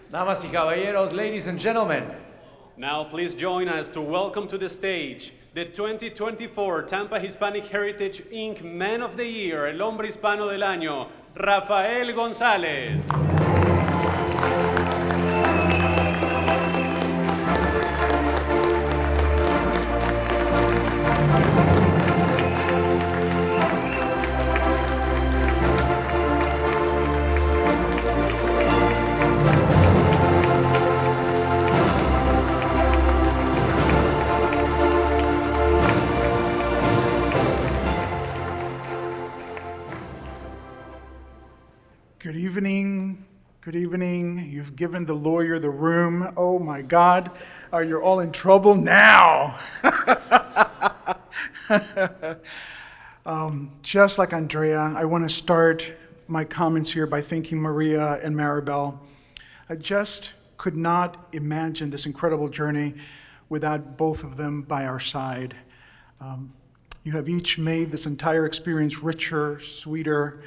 Damas y caballeros, ladies and gentlemen, Now please join us to welcome to the stage the 2024 Tampa Hispanic Heritage Inc. Man of the Year, el hombre hispano del año, Rafael Gonzalez. Good evening. Good evening. You've given the lawyer the room. Oh my God, you're all in trouble now. Just like Andrea, I want to start my comments here by thanking Maria and Maribel. I just could not imagine this incredible journey without both of them by our side. You have each made this entire experience richer, sweeter,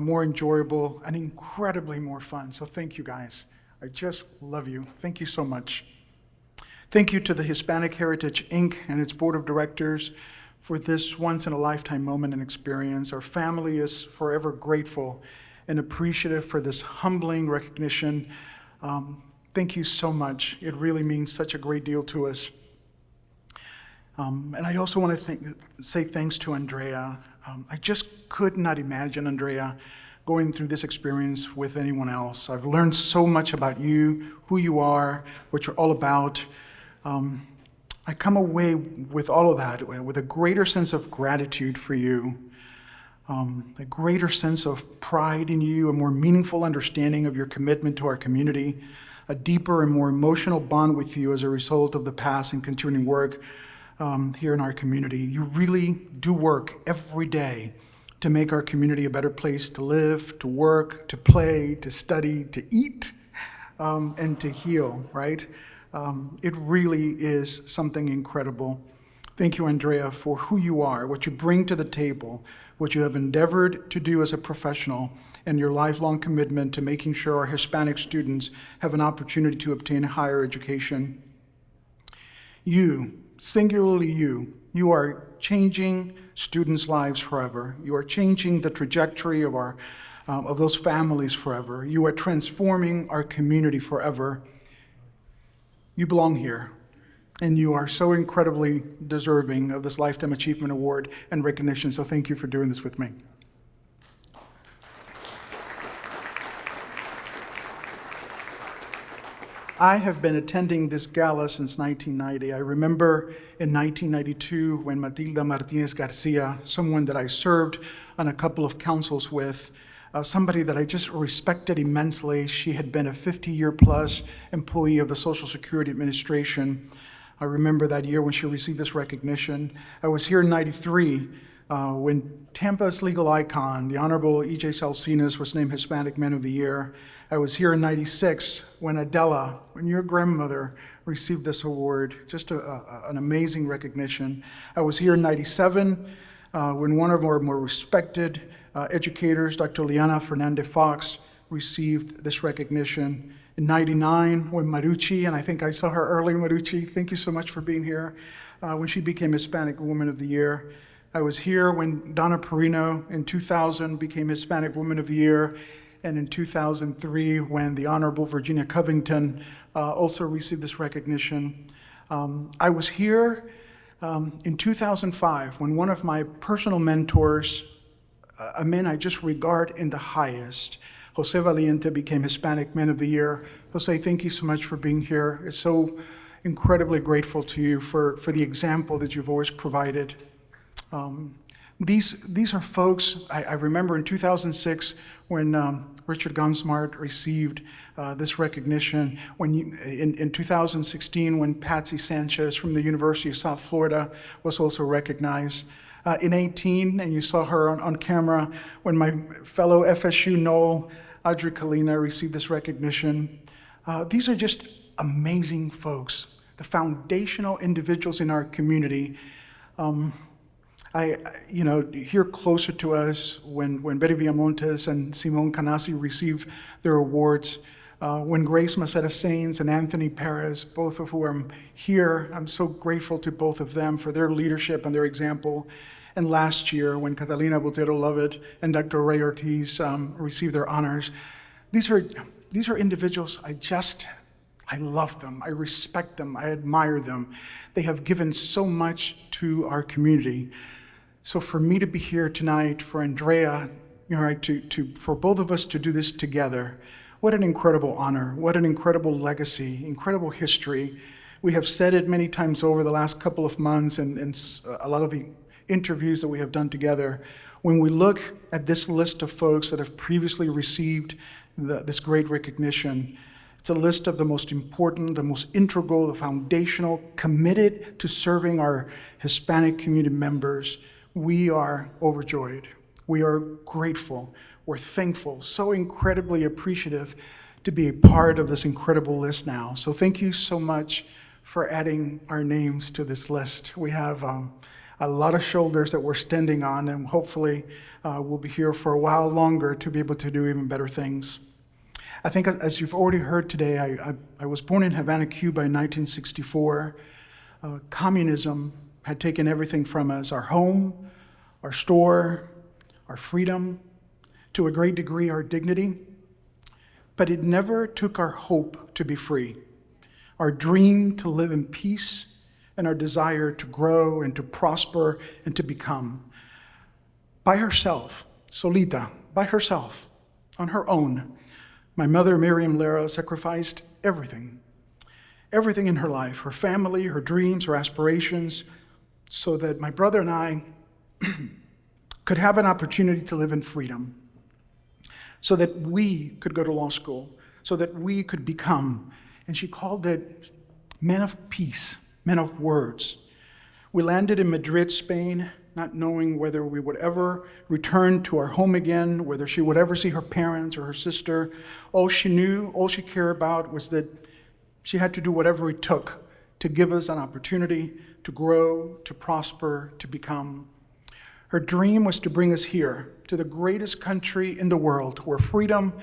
more enjoyable, and incredibly more fun. So thank you guys. I just love you. Thank you so much. Thank you to the Hispanic Heritage Inc. and its board of directors for this once-in-a-lifetime moment and experience. Our family is forever grateful and appreciative for this humbling recognition. Thank you so much. It really means such a great deal to us. And I also want to say thanks to Andrea. I just could not imagine, Andrea, going through this experience with anyone else. I've learned so much about you, who you are, what you're all about. I come away with all of that with a greater sense of gratitude for you, a greater sense of pride in you, a more meaningful understanding of your commitment to our community, a deeper and more emotional bond with you as a result of the past and continuing work here in our community. You really do work every day to make our community a better place to live, to work, to play, to study, to eat, and to heal, right? It really is something incredible. Thank you, Andrea, for who you are, what you bring to the table, what you have endeavored to do as a professional, and your lifelong commitment to making sure our Hispanic students have an opportunity to obtain higher education. You, singularly you are changing students' lives forever. You are changing the trajectory of those families forever. You are transforming our community forever. You belong here, and you are so incredibly deserving of this Lifetime Achievement Award and recognition, so thank you for doing this with me. I have been attending this gala since 1990. I remember in 1992 when Matilda Martinez Garcia, someone that I served on a couple of councils with, somebody that I just respected immensely. She had been a 50-year plus employee of the Social Security Administration. I remember that year when she received this recognition. I was here in 93 when Tampa's legal icon, the Honorable E.J. Salcinas, was named Hispanic Man of the Year. I was here in 96 when Adela, when your grandmother received this award, just an amazing recognition. I was here in 97 when one of our more respected educators, Dr. Liana Fernandez-Fox, received this recognition. In 99 when Marucci, and I think I saw her earlier, Marucci, thank you so much for being here, when she became Hispanic Woman of the Year. I was here when Donna Perino in 2000 became Hispanic Woman of the Year, and in 2003 when the Honorable Virginia Covington also received this recognition. I was here in 2005 when one of my personal mentors, a man I just regard in the highest, Jose Valiente, became Hispanic Man of the Year. Jose, thank you so much for being here. It's so incredibly grateful to you for the example that you've always provided. These are folks, I remember in 2006 when Richard Gunsmart received this recognition, in 2016 when Patsy Sanchez from the University of South Florida was also recognized. In 18, and you saw her on camera, when my fellow FSU Knoll, Audrey Kalina, received this recognition. These are just amazing folks, the foundational individuals in our community. Here closer to us, when Betty Villamontes and Simon Canasi received their awards, when Grace Maceta Sainz and Anthony Perez, both of whom are here, I'm so grateful to both of them for their leadership and their example. And last year, when Catalina Botero Lovett and Dr. Ray Ortiz received their honors, these are individuals I love them, I respect them, I admire them. They have given so much to our community. So for me to be here tonight, for Andrea, for both of us to do this together, what an incredible honor, what an incredible legacy, incredible history. We have said it many times over the last couple of months and a lot of the interviews that we have done together. When we look at this list of folks that have previously received this great recognition, it's a list of the most important, the most integral, the foundational, committed to serving our Hispanic community members. We are overjoyed. We are grateful. We're thankful, so incredibly appreciative to be a part of this incredible list now. So thank you so much for adding our names to this list. We have a lot of shoulders that we're standing on, and hopefully we'll be here for a while longer to be able to do even better things. I think as you've already heard today, I was born in Havana, Cuba in 1964. Communism had taken everything from us, our home, our store, our freedom, to a great degree our dignity, but it never took our hope to be free, our dream to live in peace, and our desire to grow and to prosper and to become. By herself, solita, by herself, on her own, my mother, Miriam Lara, sacrificed everything in her life, her family, her dreams, her aspirations, so that my brother and I could have an opportunity to live in freedom, so that we could go to law school, so that we could become, and she called it men of peace, men of words. We landed in Madrid, Spain, not knowing whether we would ever return to our home again, whether she would ever see her parents or her sister. All she knew, all she cared about was that she had to do whatever it took to give us an opportunity to grow, to prosper, to become. Her dream was to bring us here, to the greatest country in the world, where freedom,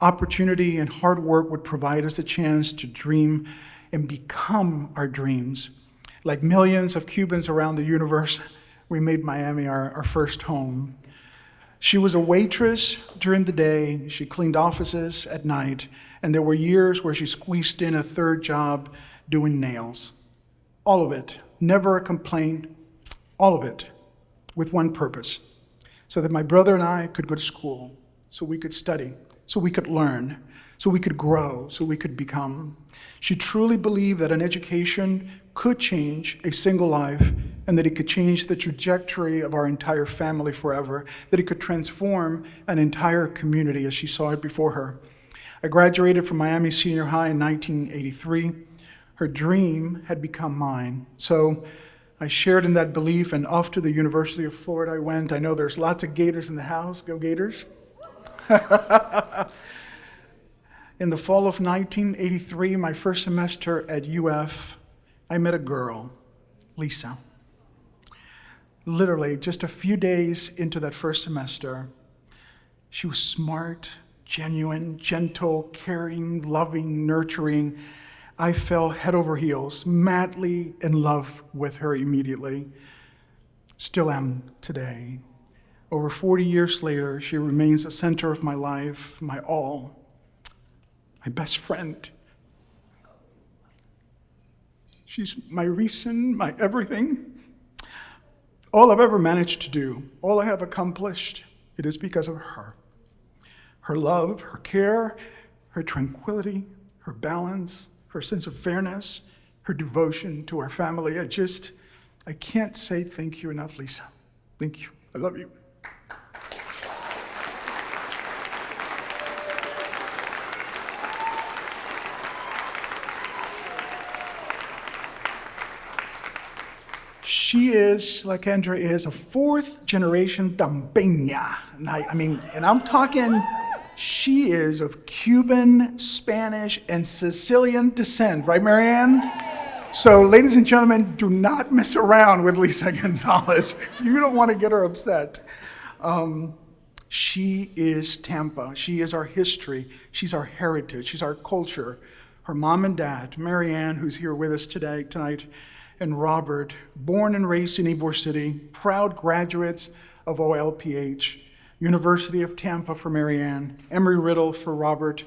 opportunity, and hard work would provide us a chance to dream and become our dreams. Like millions of Cubans around the universe, we made Miami our first home. She was a waitress during the day, she cleaned offices at night, and there were years where she squeezed in a third job doing nails. All of it, never a complaint, all of it, with one purpose, so that my brother and I could go to school, so we could study, so we could learn, so we could grow, so we could become. She truly believed that an education could change a single life, and that it could change the trajectory of our entire family forever, that it could transform an entire community as she saw it before her. I graduated from Miami Senior High in 1983. Her dream had become mine. So I shared in that belief, and off to the University of Florida I went. I know there's lots of Gators in the house. Go Gators. In the fall of 1983, my first semester at UF, I met a girl, Lisa. Literally, just a few days into that first semester, she was smart, genuine, gentle, caring, loving, nurturing. I fell head over heels, madly in love with her immediately. Still am today. Over 40 years later, she remains the center of my life, my all, my best friend. She's my reason, my everything. All I've ever managed to do, all I have accomplished, it is because of her. Her love, her care, her tranquility, her balance, her sense of fairness, her devotion to our family. I can't say thank you enough, Lisa. Thank you. I love you. She is, like Andrea is, a fourth generation Tampeña. And I'm talking, she is of Cuban, Spanish, and Sicilian descent, right, Marianne? So, ladies and gentlemen, do not mess around with Lisa Gonzalez. You don't want to get her upset. She is Tampa. She is our history. She's our heritage. She's our culture. Her mom and dad, Mary Ann, who's here with us tonight, and Robert, born and raised in Ybor City, proud graduates of OLPH, University of Tampa for Mary Ann, Emory-Riddle for Robert.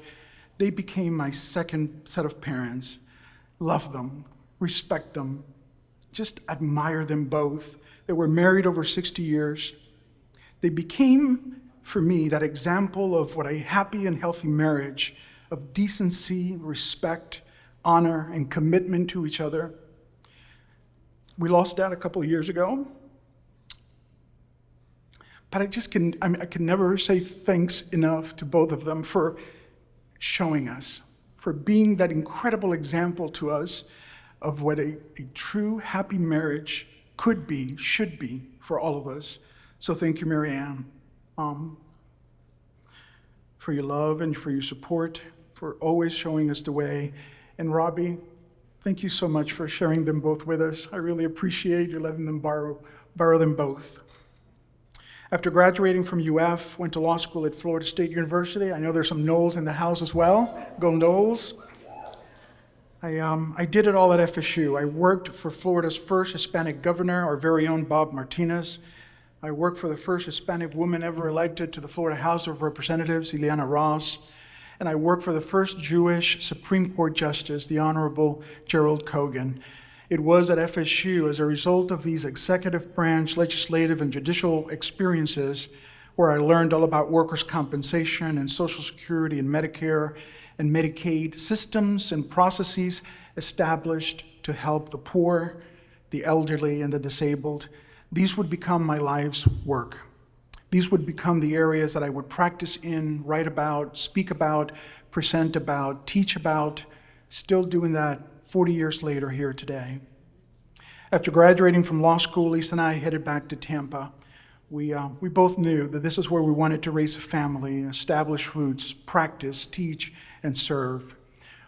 They became my second set of parents. Love them, respect them, just admire them both. They were married over 60 years. They became, for me, that example of what a happy and healthy marriage of decency, respect, honor, and commitment to each other. We lost Dad a couple of years ago, but I can never say thanks enough to both of them for showing us, for being that incredible example to us of what a true happy marriage could be, should be for all of us. So thank you, Mary Ann, for your love and for your support, for always showing us the way. And Robbie, thank you so much for sharing them both with us. I really appreciate you letting them borrow them both. After graduating from UF, went to law school at Florida State University. I know there's some Noles in the house as well. Go Noles. I did it all at FSU. I worked for Florida's first Hispanic governor, our very own Bob Martinez. I worked for the first Hispanic woman ever elected to the Florida House of Representatives, Ileana Ross. And I worked for the first Jewish Supreme Court Justice, the Honorable Gerald Kogan. It was at FSU as a result of these executive branch, legislative, and judicial experiences where I learned all about workers' compensation and Social Security and Medicare and Medicaid systems and processes established to help the poor, the elderly, and the disabled. These would become my life's work. These would become the areas that I would practice in, write about, speak about, present about, teach about, still doing that 40 years later here today. After graduating from law school, Lisa and I headed back to Tampa. We both knew that this is where we wanted to raise a family, establish roots, practice, teach, and serve.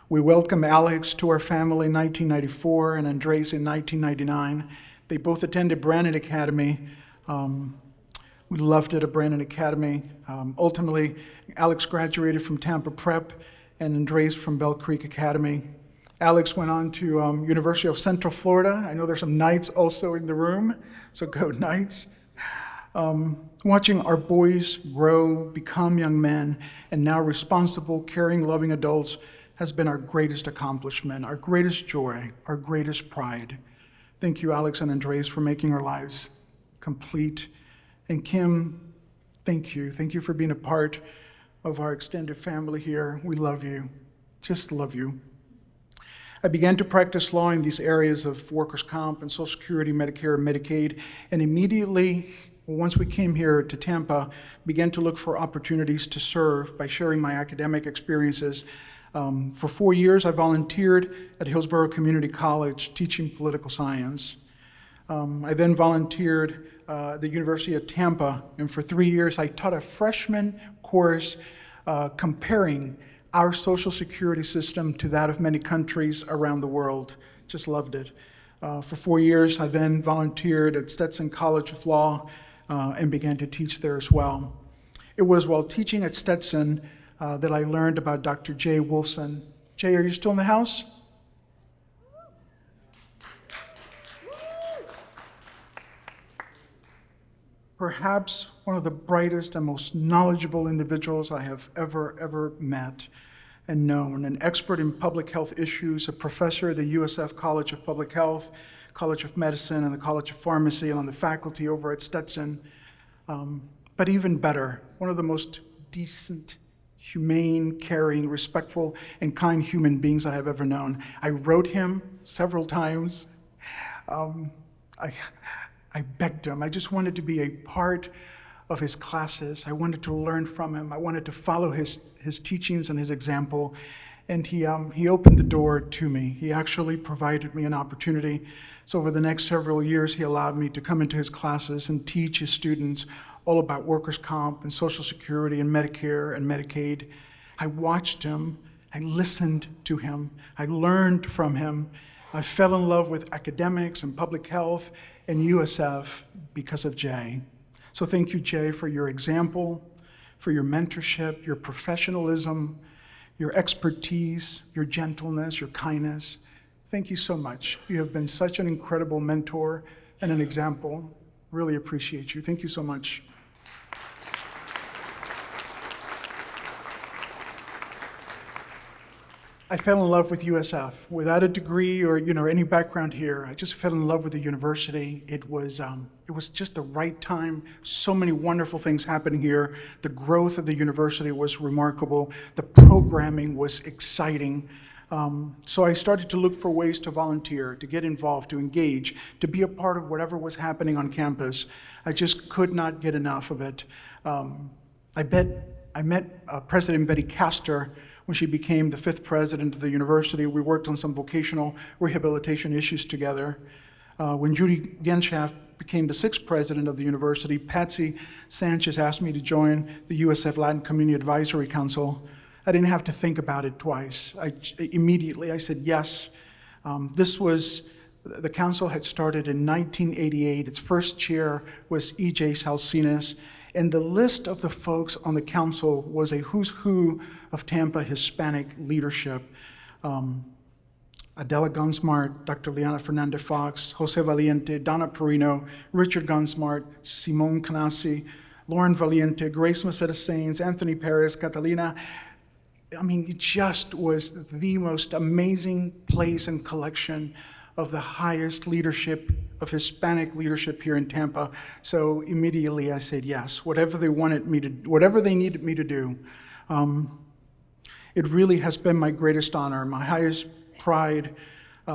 We welcomed Alex to our family in 1994 and Andres in 1999. They both attended Brandon Academy. We loved it at Brandon Academy. Ultimately, Alex graduated from Tampa Prep and Andres from Bell Creek Academy. Alex went on to University of Central Florida. I know there's some Knights also in the room, so go Knights. Watching our boys grow, become young men, and now responsible, caring, loving adults has been our greatest accomplishment, our greatest joy, our greatest pride. Thank you, Alex and Andres, for making our lives complete. And Kim, thank you. Thank you for being a part of our extended family here. We love you, just love you. I began to practice law in these areas of workers' comp and Social Security, Medicare, and Medicaid, and immediately, once we came here to Tampa, began to look for opportunities to serve by sharing my academic experiences. For 4 years, I volunteered at Hillsborough Community College teaching political science. I then volunteered at the University of Tampa, and for 3 years, I taught a freshman course comparing our Social Security system to that of many countries around the world. Just loved it. For 4 years, I then volunteered at Stetson College of Law and began to teach there as well. It was while teaching at Stetson that I learned about Dr. Jay Wolfson. Jay, are you still in the house? Perhaps one of the brightest and most knowledgeable individuals I have ever met and known, an expert in public health issues, a professor at the USF College of Public Health, College of Medicine, and the College of Pharmacy, and on the faculty over at Stetson. But even better, one of the most decent, humane, caring, respectful, and kind human beings I have ever known. I wrote him several times. I begged him. I just wanted to be a part of his classes. I wanted to learn from him. I wanted to follow his teachings and his example. And he opened the door to me. He actually provided me an opportunity. So over the next several years, he allowed me to come into his classes and teach his students all about workers' comp and Social Security and Medicare and Medicaid. I watched him. I listened to him. I learned from him. I fell in love with academics and public health and USF because of Jay. So thank you, Jay, for your example, for your mentorship, your professionalism, your expertise, your gentleness, your kindness. Thank you so much. You have been such an incredible mentor and an example. Really appreciate you. Thank you so much. I fell in love with USF. Without a degree or any background here, I just fell in love with the university. It was just the right time. So many wonderful things happening here. The growth of the university was remarkable. The programming was exciting. So I started to look for ways to volunteer, to get involved, to engage, to be a part of whatever was happening on campus. I just could not get enough of it. I met President Betty Castor when she became the 5th president of the university. We worked on some vocational rehabilitation issues together. When Judy Genshaft became the 6th president of the university, Patsy Sanchez asked me to join the USF Latin Community Advisory Council. I didn't have to think about it twice. Immediately I said yes. The council had started in 1988. Its first chair was E.J. Salcinas. And the list of the folks on the council was a who's who of Tampa Hispanic leadership. Adela Gunsmart, Dr. Liana Fernandez-Fox, Jose Valiente, Donna Perino, Richard Gunsmart, Simone Canasi, Lauren Valiente, Grace Maceda-Sainz, Anthony Perez, Catalina. I mean, it just was the most amazing place and collection of the highest leadership, of Hispanic leadership here in Tampa. So immediately I said yes, whatever they needed me to do. It really has been my greatest honor, my highest pride,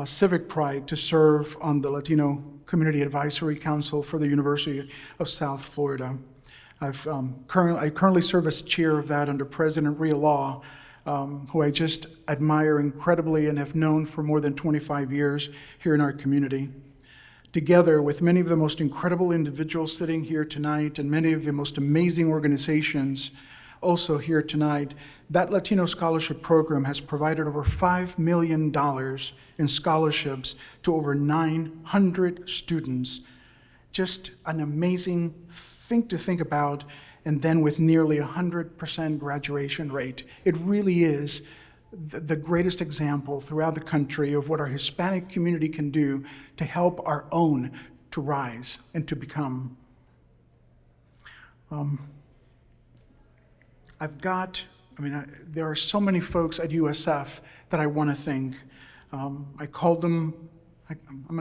civic pride, to serve on the Latino Community Advisory Council for the University of South Florida. I currently serve as chair of that under President Ria Law, who I just admire incredibly and have known for more than 25 years here in our community. Together with many of the most incredible individuals sitting here tonight and many of the most amazing organizations also here tonight, that Latino Scholarship Program has provided over $5 million in scholarships to over 900 students. Just an amazing thing to think about, and then with nearly 100% graduation rate. It really is the greatest example throughout the country of what our Hispanic community can do to help our own to rise and to become. There are so many folks at USF that I want to thank. I'm going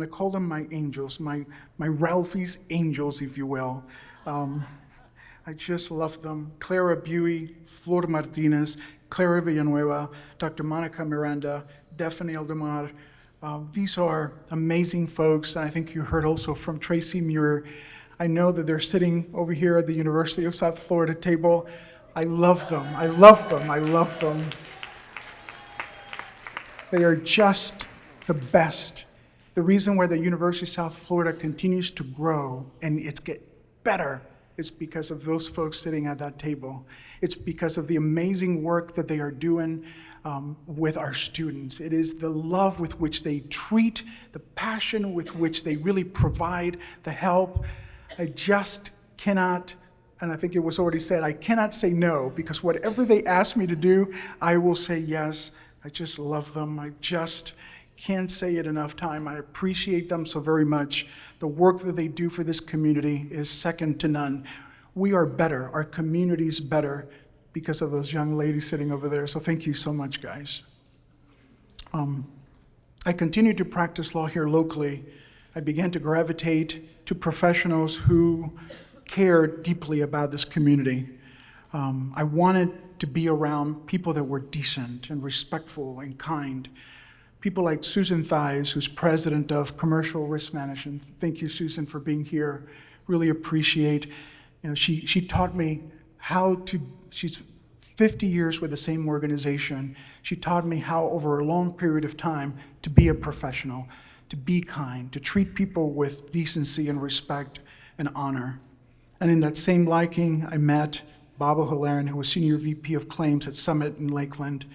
to call them my angels, my Ralphie's angels, if you will. I just love them. Clara Buey, Flor Martinez, Clara Villanueva, Dr. Monica Miranda, Daphne Aldemar. These are amazing folks. I think you heard also from Tracy Muir. I know that they're sitting over here at the University of South Florida table. I love them. I love them. I love them. They are just the best. The reason why the University of South Florida continues to grow and it's get better is because of those folks sitting at that table. It's because of the amazing work that they are doing with our students. It is the love with which they treat, the passion with which they really provide the help. I just cannot, and I think it was already said, I cannot say no, because whatever they ask me to do, I will say yes. I just love them. I just can't say it enough time. I appreciate them so very much. The work that they do for this community is second to none. We are better, our community's better because of those young ladies sitting over there. So thank you so much, guys. I continued to practice law here locally. I began to gravitate to professionals who cared deeply about this community. I wanted to be around people that were decent and respectful and kind. People like Susan Thies, who's president of Commercial Risk Management. Thank you, Susan, for being here. Really appreciate. She taught me how to, she's 50 years with the same organization. She taught me how, over a long period of time, to be a professional, to be kind, to treat people with decency and respect and honor. And in that same liking, I met Bob O'Halloran, who was Senior VP of Claims at Summit in Lakeland.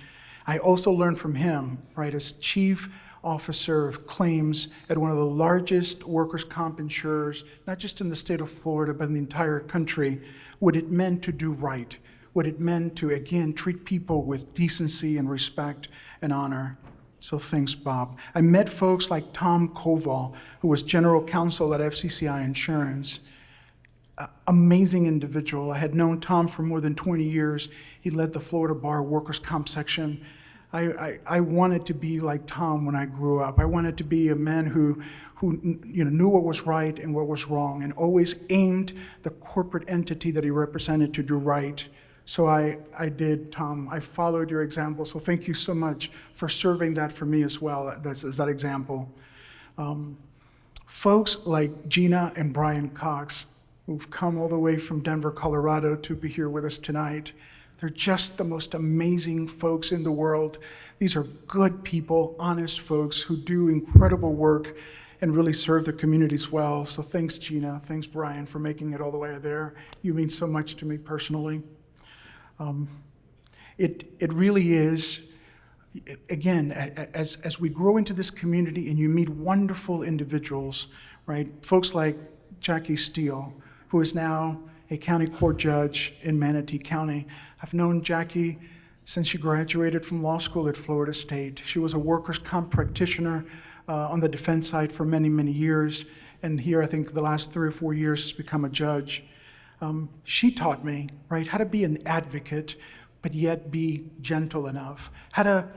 I also learned from him, right, as Chief Officer of Claims at one of the largest workers' comp insurers, not just in the state of Florida, but in the entire country, what it meant to do right, what it meant to, again, treat people with decency and respect and honor. So thanks, Bob. I met folks like Tom Koval, who was general counsel at FCCI Insurance. Amazing individual. I had known Tom for more than 20 years. He led the Florida Bar Workers' Comp section. I wanted to be like Tom when I grew up. I wanted to be a man who knew what was right and what was wrong, and always aimed the corporate entity that he represented to do right. So I did, Tom. I followed your example. So thank you so much for serving that for me as well, as that example. Folks like Gina and Brian Cox, who've come all the way from Denver, Colorado to be here with us tonight. They're just the most amazing folks in the world. These are good people, honest folks who do incredible work and really serve the communities well. So thanks, Gina. Thanks, Brian, for making it all the way there. You mean so much to me personally. It really is, again, as we grow into this community and you meet wonderful individuals, right? Folks like Jackie Steele, who is now a county court judge in Manatee County. I've known Jackie since she graduated from law school at Florida State. She was a workers' comp practitioner on the defense side for many, many years. And here, I think the last 3 or 4 years, has become a judge. She taught me, right, how to be an advocate, but yet be gentle enough. How to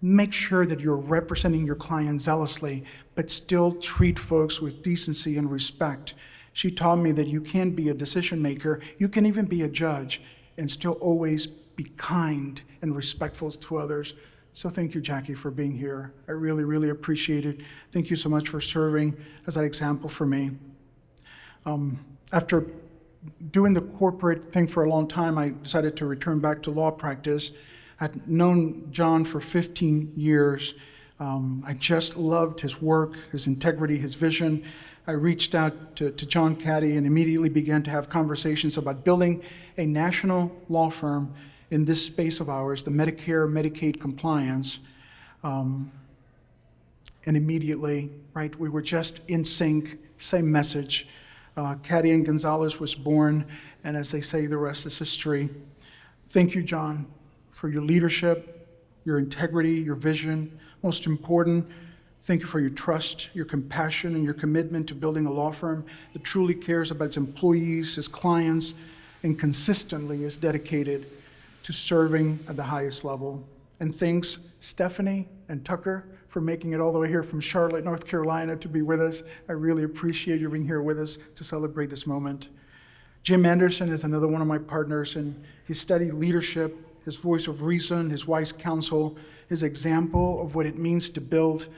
make sure that you're representing your client zealously, but still treat folks with decency and respect. She taught me that you can be a decision maker, you can even be a judge, and still always be kind and respectful to others. So thank you, Jackie, for being here. I really, really appreciate it. Thank you so much for serving as that example for me. After doing the corporate thing for a long time, I decided to return back to law practice. I'd known John for 15 years. I just loved his work, his integrity, his vision. I reached out to John Caddy and immediately began to have conversations about building a national law firm in this space of ours, the Medicare, Medicaid compliance. And immediately, right, we were just in sync, same message. Caddy and Gonzalez was born, and as they say, the rest is history. Thank you, John, for your leadership, your integrity, your vision. Most important, thank you for your trust, your compassion, and your commitment to building a law firm that truly cares about its employees, its clients, and consistently is dedicated to serving at the highest level. And thanks, Stephanie and Tucker, for making it all the way here from Charlotte, North Carolina to be with us. I really appreciate you being here with us to celebrate this moment. Jim Anderson is another one of my partners, and his steady leadership, his voice of reason, his wise counsel, his example of what it means to build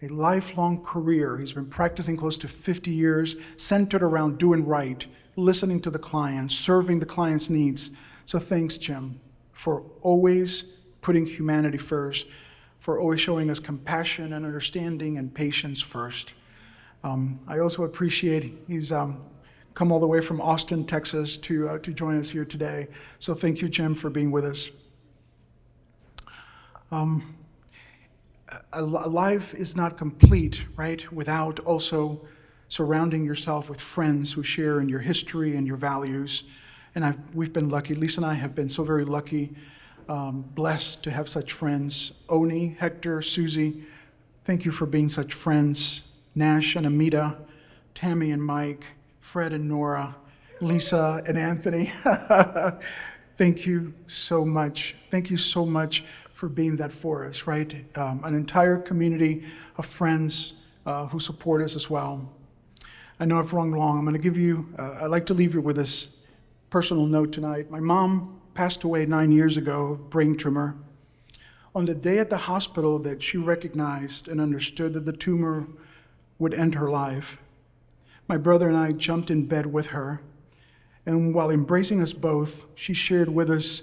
a lifelong career. He's been practicing close to 50 years, centered around doing right, listening to the client, serving the client's needs. So thanks, Jim, for always putting humanity first, for always showing us compassion and understanding and patience first. I also appreciate he's come all the way from Austin, Texas to join us here today. So thank you, Jim, for being with us. A life is not complete, right, without also surrounding yourself with friends who share in your history and your values. And we've been lucky, Lisa and I have been so very lucky, blessed to have such friends. Oni, Hector, Susie, thank you for being such friends. Nash and Amita, Tammy and Mike, Fred and Nora, Lisa and Anthony. Thank you so much. Thank you so much for being that for us, right? An entire community of friends who support us as well. I know I've run long. I'm going to give you, I'd like to leave you with this personal note tonight. My mom passed away 9 years ago of brain tumor. On the day at the hospital that she recognized and understood that the tumor would end her life, my brother and I jumped in bed with her, and while embracing us both, she shared with us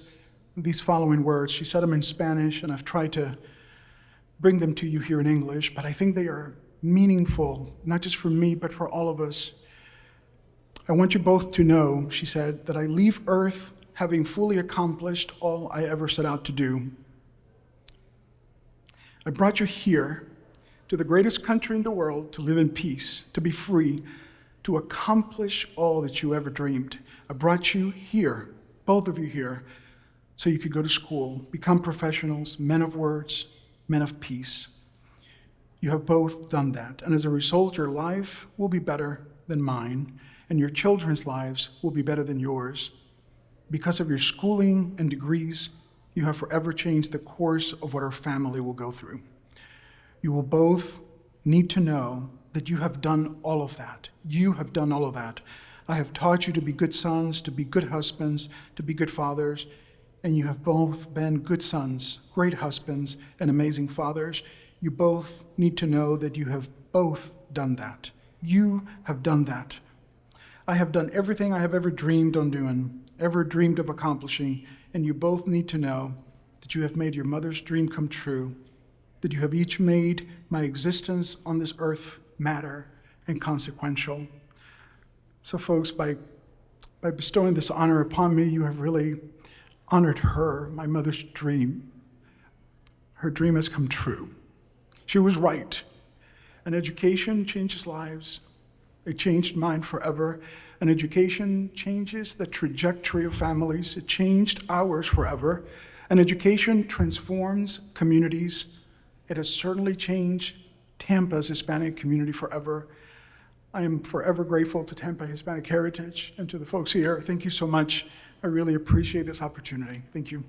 these following words. She said them in Spanish, and I've tried to bring them to you here in English, but I think they are meaningful, not just for me, but for all of us. I want you both to know, she said, that I leave Earth having fully accomplished all I ever set out to do. I brought you here to the greatest country in the world to live in peace, to be free, to accomplish all that you ever dreamed. I brought you here, both of you here, so you could go to school, become professionals, men of words, men of peace. You have both done that, and as a result, your life will be better than mine, and your children's lives will be better than yours. Because of your schooling and degrees, you have forever changed the course of what our family will go through. You will both need to know that you have done all of that. You have done all of that. I have taught you to be good sons, to be good husbands, to be good fathers, and you have both been good sons, great husbands, and amazing fathers. You both need to know that you have both done that. You have done that. I have done everything I have ever dreamed on doing, ever dreamed of accomplishing, and you both need to know that you have made your mother's dream come true, that you have each made my existence on this earth matter and consequential. So folks, by bestowing this honor upon me, you have really honored her, my mother's dream. Her dream has come true. She was right. An education changes lives. It changed mine forever. An education changes the trajectory of families. It changed ours forever. An education transforms communities. It has certainly changed Tampa's Hispanic community forever. I am forever grateful to Tampa Hispanic Heritage and to the folks here. Thank you so much. I really appreciate this opportunity. Thank you.